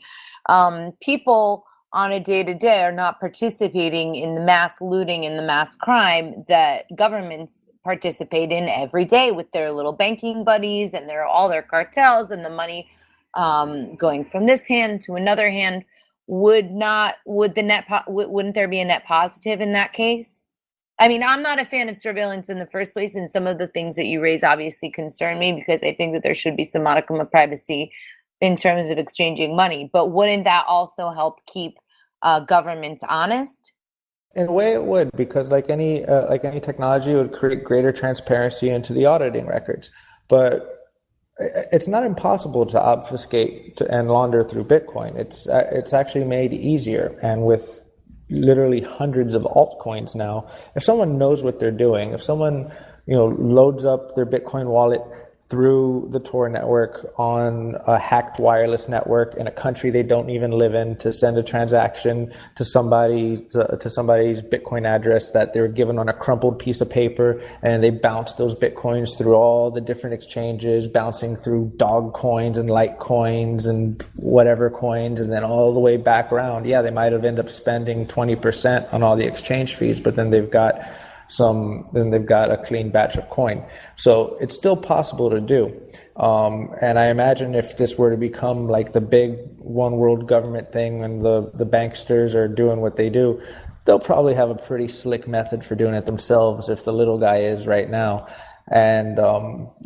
People on a day-to-day are not participating in the mass looting and the mass crime that governments participate in every day with their little banking buddies and all their cartels and the money going from this hand to another hand. Wouldn't there be a net positive in that case? I mean, I'm not a fan of surveillance in the first place, and some of the things that you raise obviously concern me because I think that there should be some modicum of privacy in terms of exchanging money. But wouldn't that also help keep governments honest? In a way, it would, because like any technology, it would create greater transparency into the auditing records. But it's not impossible to obfuscate and launder through Bitcoin. It's actually made easier, and with literally hundreds of altcoins now, if someone knows what they're doing, if someone loads up their Bitcoin wallet through the Tor network on a hacked wireless network in a country they don't even live in to send a transaction to somebody's Bitcoin address that they were given on a crumpled piece of paper, and they bounce those Bitcoins through all the different exchanges, bouncing through dog coins and Litecoins and whatever coins, and then all the way back around. Yeah, they might have ended up spending 20% on all the exchange fees, but then they've got a clean batch of coin. So it's still possible to do. And I imagine if this were to become like the big one world government thing and the banksters are doing what they do, they'll probably have a pretty slick method for doing it themselves if the little guy is right now. And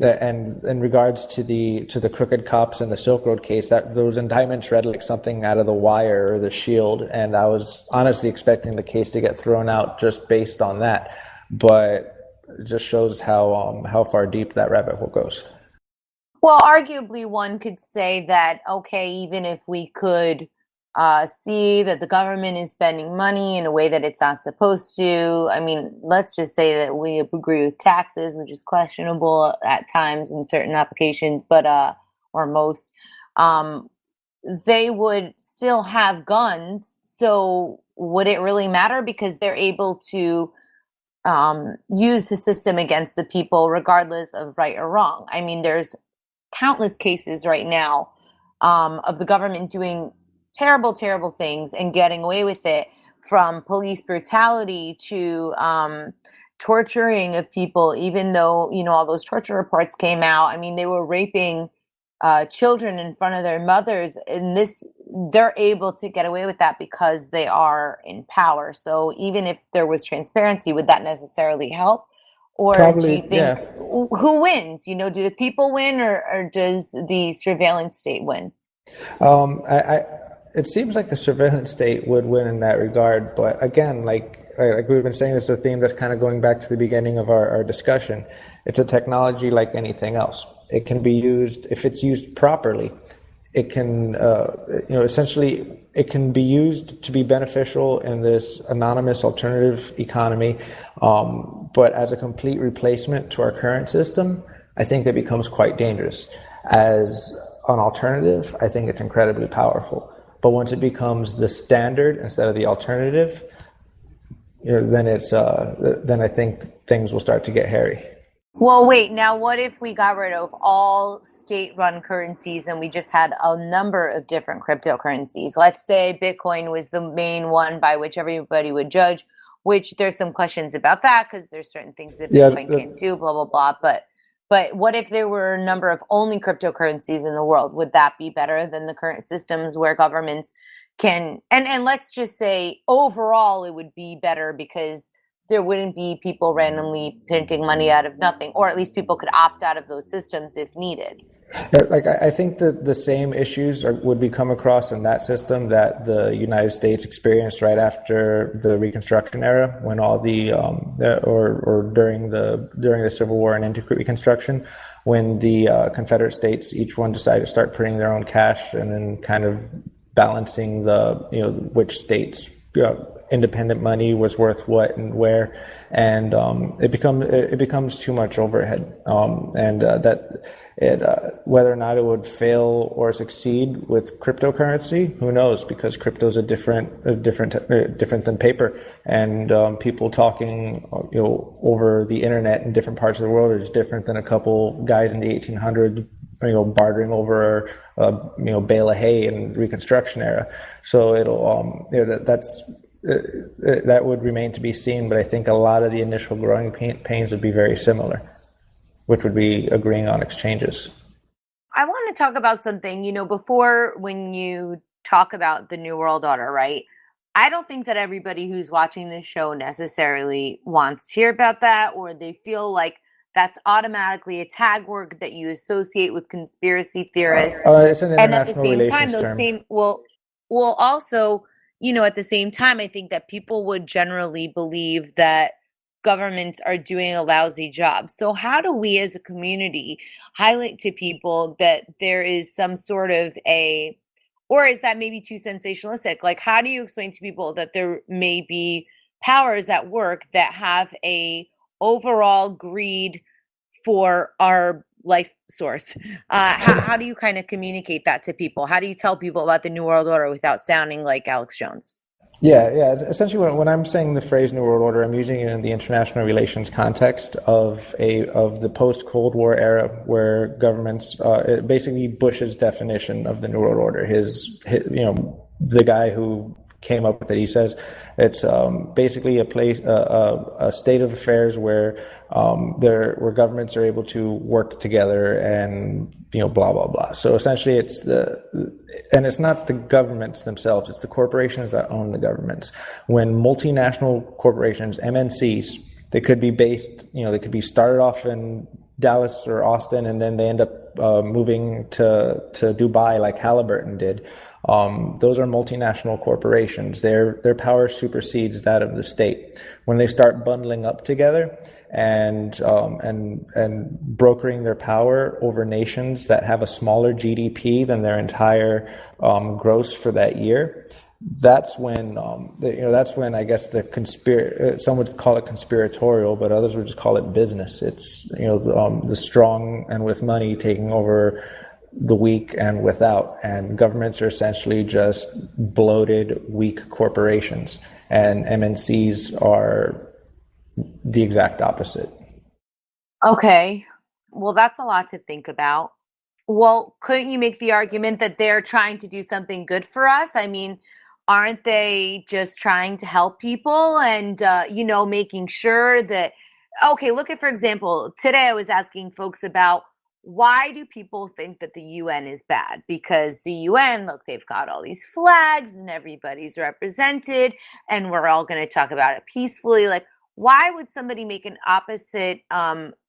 in regards to the crooked cops in the Silk Road case, those indictments read like something out of The Wire or The Shield, and I was honestly expecting the case to get thrown out just based on that. But it just shows how far deep that rabbit hole goes. Well, arguably, one could say that, okay, even if we could see that the government is spending money in a way that it's not supposed to, I mean, let's just say that we agree with taxes, which is questionable at times in certain applications, but or most, they would still have guns. So would it really matter? Because they're able to use the system against the people regardless of right or wrong. I mean, there's countless cases right now of the government doing terrible, terrible things and getting away with it, from police brutality to torturing of people, even though, all those torture reports came out. I mean, they were raping children in front of their mothers, and they're able to get away with that because they are in power. So even if there was transparency, would that necessarily help? Or do you Probably, think yeah. who wins? You know, do the people win, or does the surveillance state win? It seems like the surveillance state would win in that regard, but again, like we've been saying, this is a theme that's kind of going back to the beginning of our discussion. It's a technology like anything else. It can be used if it's used properly. It can, essentially, it can be used to be beneficial in this anonymous alternative economy, but as a complete replacement to our current system, I think it becomes quite dangerous. As an alternative, I think it's incredibly powerful. But once it becomes the standard instead of the alternative, then I think things will start to get hairy. Well, wait, now what if we got rid of all state-run currencies and we just had a number of different cryptocurrencies? Let's say Bitcoin was the main one by which everybody would judge, which there's some questions about that because there's certain things that Yeah, Bitcoin can't do, blah, blah, blah. But what if there were a number of only cryptocurrencies in the world? Would that be better than the current systems where governments can, and let's just say overall it would be better because there wouldn't be people randomly printing money out of nothing, or at least people could opt out of those systems if needed. like I think that the same issues would be come across in that system that the United States experienced right after the Reconstruction era, when all or during the Civil War and into Reconstruction, when the Confederate states each one decided to start printing their own cash and then kind of balancing which states independent money was worth what and where, and it becomes too much overhead, whether or not it would fail or succeed with cryptocurrency, who knows? Because crypto is different than paper, and people talking over the internet in different parts of the world is different than a couple guys in the 1800s bartering over a bale of hay in Reconstruction era. So that would remain to be seen, but I think a lot of the initial growing pains would be very similar, which would be agreeing on exchanges. I want to talk about something, before when you talk about the New World Order, right? I don't think that everybody who's watching this show necessarily wants to hear about that, or they feel like that's automatically a tag word that you associate with conspiracy theorists. It's an And at the international same time, relations term. also, at the same time, I think that people would generally believe that governments are doing a lousy job. So how do we as a community highlight to people that there is some sort of or is that maybe too sensationalistic? Like, how do you explain to people that there may be powers at work that have a overall greed for our life source? How do you kind of communicate that to people? How do you tell people about the New World Order without sounding like Alex Jones? Yeah. Essentially, when I'm saying the phrase New World Order, I'm using it in the international relations context of the post-Cold War era, where governments, basically Bush's definition of the New World Order, the guy who came up with it. He says it's basically a state of affairs where where governments are able to work together and blah blah blah. So essentially, it's not the governments themselves; it's the corporations that own the governments. When multinational corporations, MNCs, they could be based, they could be started off in Dallas or Austin, and then they end up moving to Dubai like Halliburton did. Those are multinational corporations. Their power supersedes that of the state. When they start bundling up together and brokering their power over nations that have a smaller GDP than their entire gross for that year, that's when I guess some would call it conspiratorial, but others would just call it business. It's the strong and with money taking over the weak and without, and governments are essentially just bloated, weak corporations, and MNCs are the exact opposite. Okay, well, that's a lot to think about. Well, couldn't you make the argument that they're trying to do something good for us? I mean, aren't they just trying to help people and, making sure that, okay, look at, for example, today I was asking folks about why do people think that the UN is bad? Because the UN, look, they've got all these flags and everybody's represented and we're all going to talk about it peacefully. Like, why would somebody make an opposite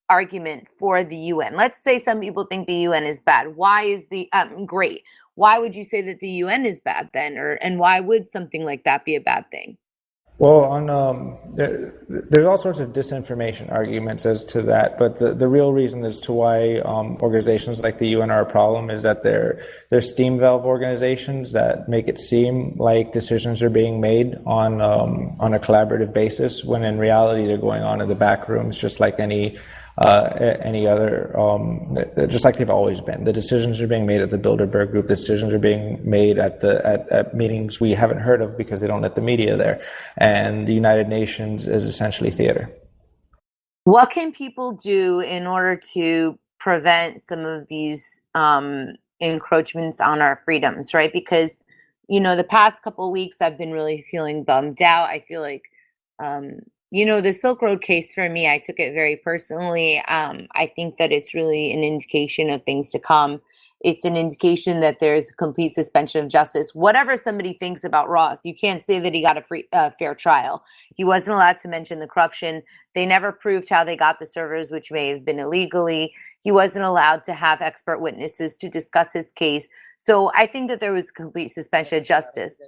argument for the UN? Let's say some people think the UN is bad. Why is the great? Why would you say that the UN is bad then, and why would something like that be a bad thing? Well, there's all sorts of disinformation arguments as to that, but the real reason as to why organizations like the UN are a problem is that they're steam valve organizations that make it seem like decisions are being made on a collaborative basis, when in reality they're going on in the back rooms, just like any other, just like they've always been. The decisions are being made at the Bilderberg Group. The decisions are being made at meetings we haven't heard of because they don't let the media there. And the United Nations is essentially theater. What can people do in order to prevent some of these encroachments on our freedoms, right? Because, the past couple of weeks I've been really feeling bummed out. I feel like the Silk Road case for me, I took it very personally. I think that it's really an indication of things to come. It's an indication that there's a complete suspension of justice. Whatever somebody thinks about Ross, you can't say that he got a fair trial. He wasn't allowed to mention the corruption. They never proved how they got the servers, which may have been illegally. He wasn't allowed to have expert witnesses to discuss his case. So I think that there was a complete suspension of justice.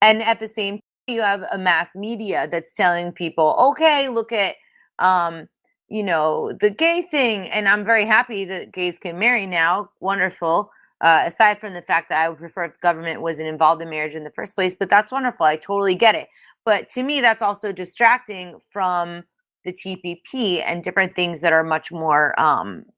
And at the same time, you have a mass media that's telling people, okay, look at, the gay thing. And I'm very happy that gays can marry now. Wonderful. Aside from the fact that I would prefer if the government wasn't involved in marriage in the first place, but that's wonderful. I totally get it. But to me, that's also distracting from the TPP and different things that are much more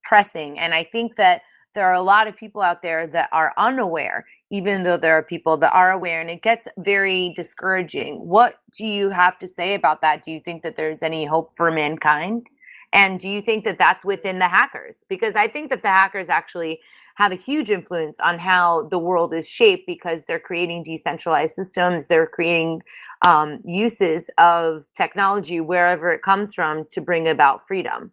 pressing. And I think that there are a lot of people out there that are unaware, even though there are people that are aware, and it gets very discouraging. What do you have to say about that? Do you think that there's any hope for mankind? And do you think that that's within the hackers? Because I think that the hackers actually have a huge influence on how the world is shaped, because they're creating decentralized systems. They're creating uses of technology wherever it comes from to bring about freedom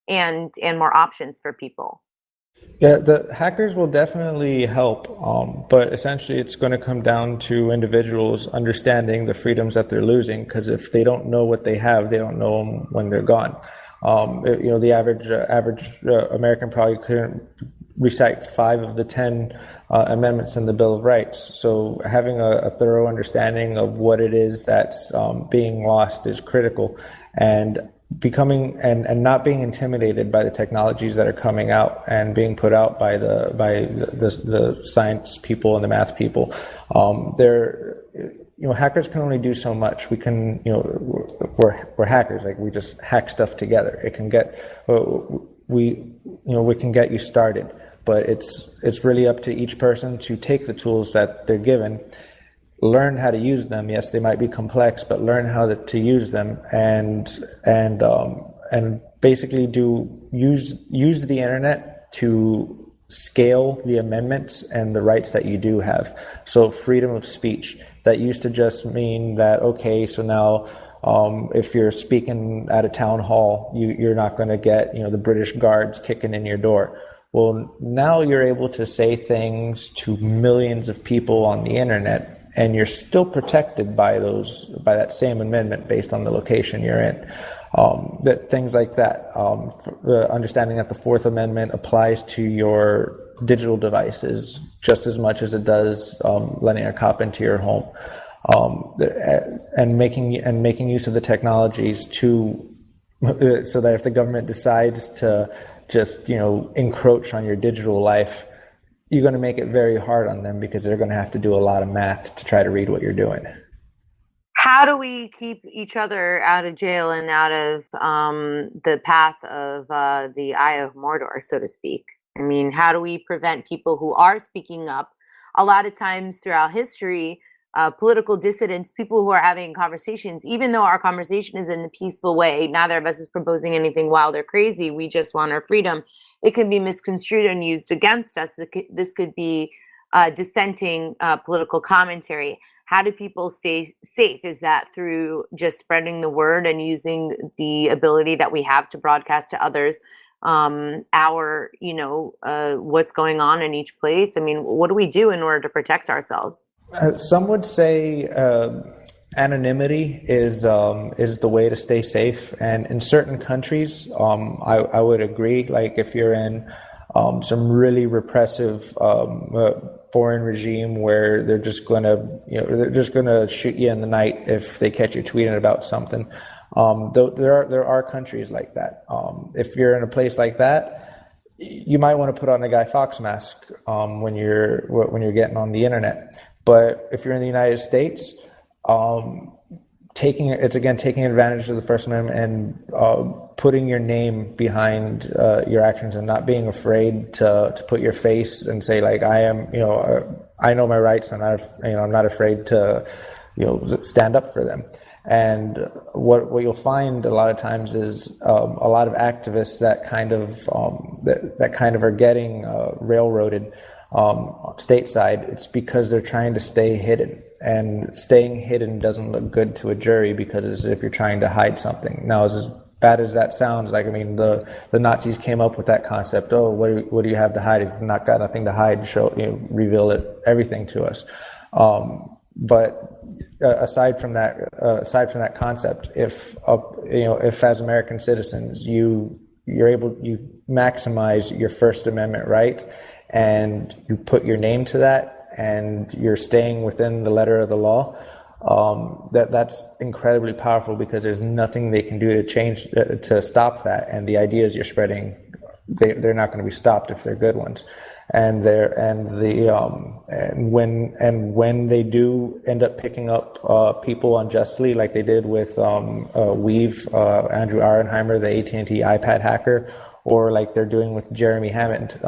and more options for people. Yeah, the hackers will definitely help, but essentially it's going to come down to individuals understanding the freedoms that they're losing, because if they don't know what they have, they don't know them when they're gone. The average American probably couldn't recite 5 of the 10 amendments in the Bill of Rights. So having a thorough understanding of what it is that's being lost is critical, and becoming and not being intimidated by the technologies that are coming out and being put out by the science people and the math people. Hackers can only do so much. We can, we're hackers. Like, we just hack stuff together. It can get we can get you started, but it's really up to each person to take the tools that they're given, learn how to use them. Yes, they might be complex, but learn how to use them, and basically use the internet to scale the amendments and the rights that you do have. So freedom of speech, that used to just mean that, okay, so now if you're speaking at a town hall, you're not going to get the British guards kicking in your door. Well, now you're able to say things to millions of people on the internet, and you're still protected by that same amendment based on the location you're in. Things like that. Understanding that the Fourth Amendment applies to your digital devices just as much as it does letting a cop into your home, and making use of the technologies so that if the government decides to just encroach on your digital life, you're going to make it very hard on them, because they're going to have to do a lot of math to try to read what you're doing. How do we keep each other out of jail and out of the path of the Eye of Mordor, so to speak? I mean, how do we prevent people who are speaking up? A lot of times throughout history, political dissidents, people who are having conversations, even though our conversation is in a peaceful way, neither of us is proposing anything wild or crazy, we just want our freedom, it can be misconstrued and used against us. This could be dissenting political commentary. How do people stay safe? Is that through just spreading the word and using the ability that we have to broadcast to others what's going on in each place? I mean, what do we do in order to protect ourselves? Some would say anonymity is the way to stay safe. And in certain countries, I would agree. Like if you're in some really repressive foreign regime where they're just gonna shoot you in the night if they catch you tweeting about something. Though there are countries like that. If you're in a place like that, you might want to put on a Guy Fawkes mask when you're getting on the internet. But if you're in the United States, taking advantage of the First Amendment and putting your name behind your actions and not being afraid to put your face and say like I am, I know my rights and I'm not afraid to stand up for them. And what you'll find a lot of times is a lot of activists that kind of are getting railroaded stateside. It's because they're trying to stay hidden, and staying hidden doesn't look good to a jury because it's as if you're trying to hide something. Now, as bad as that sounds, like the Nazis came up with that concept. Oh, what do you have to hide? If you've not got nothing to hide, reveal everything to us. But aside from that concept, if as American citizens you maximize your First Amendment right and you put your name to that and you're staying within the letter of the law, that's incredibly powerful because there's nothing they can do to stop that. And the ideas you're spreading, they're not going to be stopped if they're good ones. And when they do end up picking up people unjustly, like they did with Weave, Andrew Auernheimer, the AT&T iPad hacker, or like they're doing with Jeremy Hammond,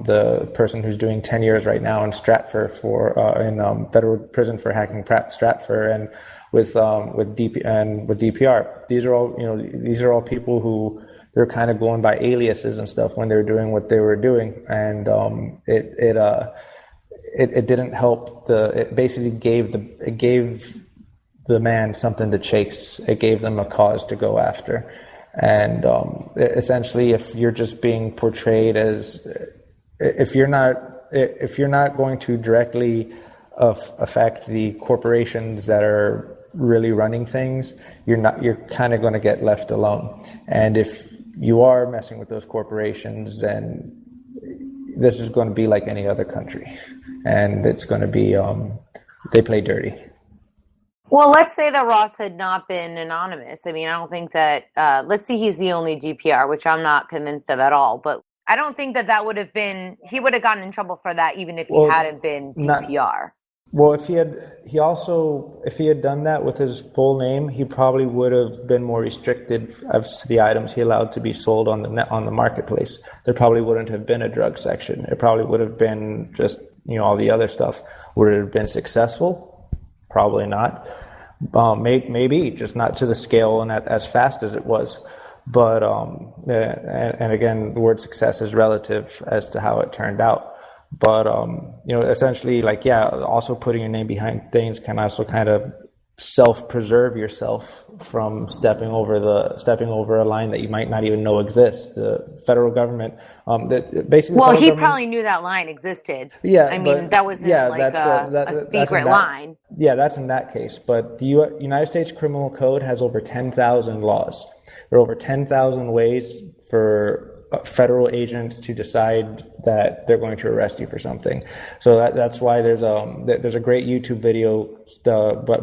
the person who's doing 10 years right now in Stratford in federal prison for hacking Stratford, and with DPR. These are all people who they're kind of going by aliases and stuff when they were doing what they were doing, and it didn't help. It basically gave the man something to chase. It gave them a cause to go after, and essentially, if you're just being portrayed as, if you're not going to directly affect the corporations that are really running things, you're kind of going to get left alone. And if you are messing with those corporations, then this is going to be like any other country, and it's going to be they play dirty. Well, let's say that Ross had not been anonymous. I mean, I don't think that let's see, he's the only DPR, which I'm not convinced of at all, but I don't think that would have been, he would have gotten in trouble for that even if he hadn't been DPR. Well, if he had done that with his full name, he probably would have been more restricted as to the items he allowed to be sold on the marketplace. There probably wouldn't have been a drug section. It probably would have been just all the other stuff. Would it have been successful? Probably not. Maybe just not to the scale and as fast as it was. But and again, the word success is relative as to how it turned out. But essentially, also putting your name behind things can also kind of self-preserve yourself from stepping over a line that you might not even know exists. The federal government, he probably knew that line existed. Yeah, I mean, that wasn't a secret line. Yeah, that's in that case. But the United States Criminal Code has over 10,000 laws. There are over 10,000 ways for a federal agent to decide that they're going to arrest you for something. So that's why there's a great YouTube video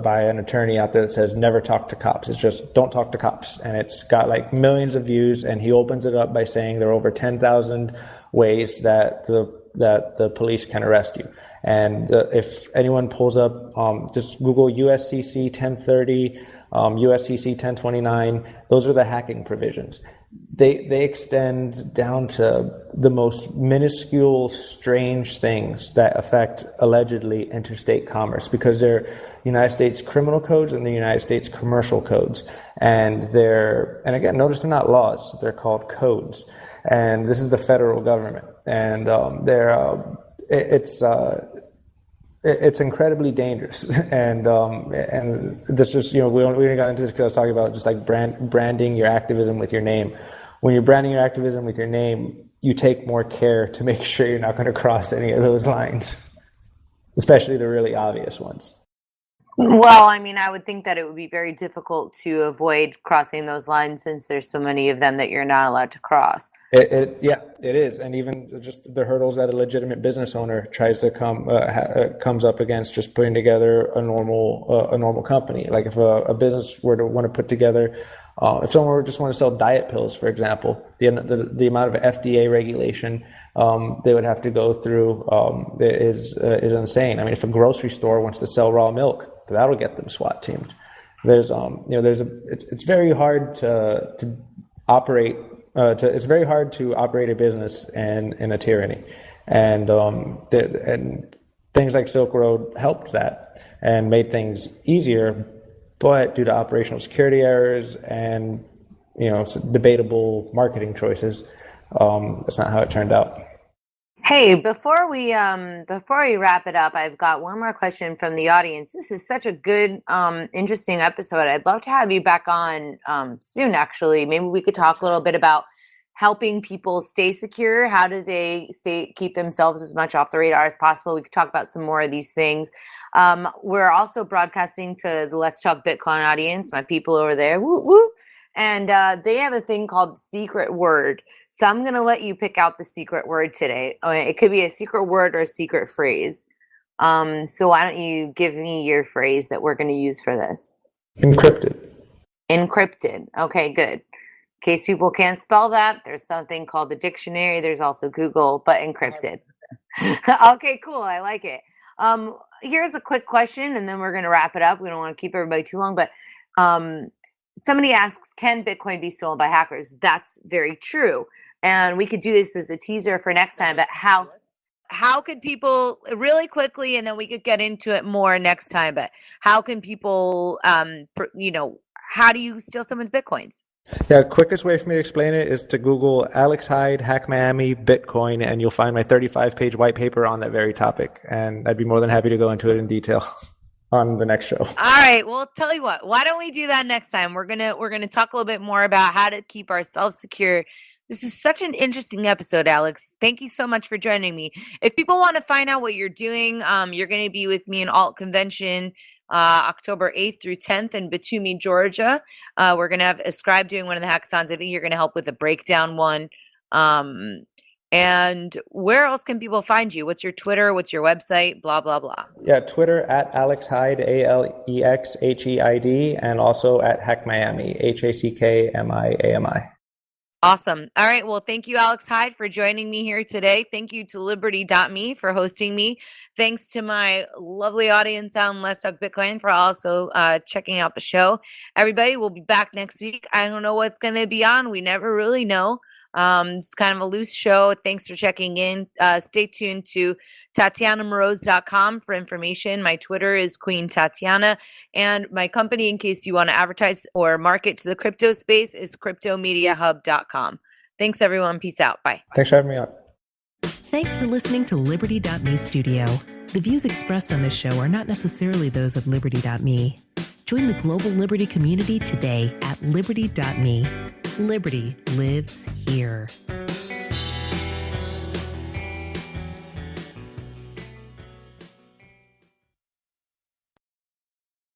by an attorney out there that says never talk to cops. It's just don't talk to cops, and it's got like millions of views. And he opens it up by saying there are over 10,000 ways that the police can arrest you. And if anyone pulls up, just Google USCC 1030, USCC 1029. Those are the hacking provisions. They extend down to the most minuscule, strange things that affect allegedly interstate commerce, because they're United States criminal codes and the United States commercial codes, and again, notice they're not laws; they're called codes. And this is the federal government, and it's incredibly dangerous, and this just we only got into this because I was talking about just like branding your activism with your name. When you're branding your activism with your name, you take more care to make sure you're not going to cross any of those lines, especially the really obvious ones. Well, I mean, I would think that it would be very difficult to avoid crossing those lines since there's so many of them that you're not allowed to cross. Yeah, it is, and even just the hurdles that a legitimate business owner tries to comes up against just putting together a normal company. Like if a business were to want to put together, if someone were just want to sell diet pills, for example, the amount of FDA regulation they would have to go through is insane. I mean, if a grocery store wants to sell raw milk, that'll get them SWAT teamed. It's very hard to operate. It's very hard to operate a business in a tyranny, and things like Silk Road helped that and made things easier. But due to operational security errors and debatable marketing choices, that's not how it turned out. Hey, before we wrap it up, I've got one more question from the audience. This is such a good, interesting episode. I'd love to have you back on soon, actually. Maybe we could talk a little bit about helping people stay secure. How do they keep themselves as much off the radar as possible? We could talk about some more of these things. We're also broadcasting to the Let's Talk Bitcoin audience, my people over there. Woo, woo. And they have a thing called secret word. So I'm going to let you pick out the secret word today. It could be a secret word or a secret phrase. So why don't you give me your phrase that we're going to use for this? Encrypted. Encrypted. Okay, good. In case people can't spell that, there's something called the dictionary. There's also Google, but encrypted. Okay, cool. I like it. Here's a quick question, and then we're going to wrap it up. We don't want to keep everybody too long, but somebody asks, can Bitcoin be stolen by hackers? That's very true. And we could do this as a teaser for next time, but how could people, really quickly, and then we could get into it more next time, but how can people, how do you steal someone's Bitcoins? Yeah, quickest way for me to explain it is to Google Alex Heid, Hack Miami, Bitcoin, and you'll find my 35-page white paper on that very topic. And I'd be more than happy to go into it in detail on the next show. All right. Well, tell you what, why don't we do that next time? We're gonna talk a little bit more about how to keep ourselves secure. This was such an interesting episode, Alex. Thank you so much for joining me. If people want to find out what you're doing, you're going to be with me in Alt Convention October 8th through 10th in Batumi, Georgia. We're going to have Ascribe doing one of the hackathons. I think you're going to help with the breakdown one. And where else can people find you? What's your Twitter? What's your website? Blah, blah, blah. Yeah, Twitter at Alex Heid, AlexHeid, and also at Hack Miami, HackMiami. Awesome. All right. Well, thank you, Alex Heid, for joining me here today. Thank you to Liberty.me for hosting me. Thanks to my lovely audience on Let's Talk Bitcoin for also checking out the show. Everybody, we'll be back next week. I don't know what's going to be on. We never really know. It's kind of a loose show. Thanks for checking in. Stay tuned to TatianaMoroz.com for information. My Twitter is Queen Tatiana. And my company, in case you want to advertise or market to the crypto space, is CryptoMediaHub.com. Thanks, everyone. Peace out. Bye. Thanks for having me on. Thanks for listening to Liberty.me Studio. The views expressed on this show are not necessarily those of Liberty.me. Join the global Liberty community today at Liberty.me. Liberty lives here.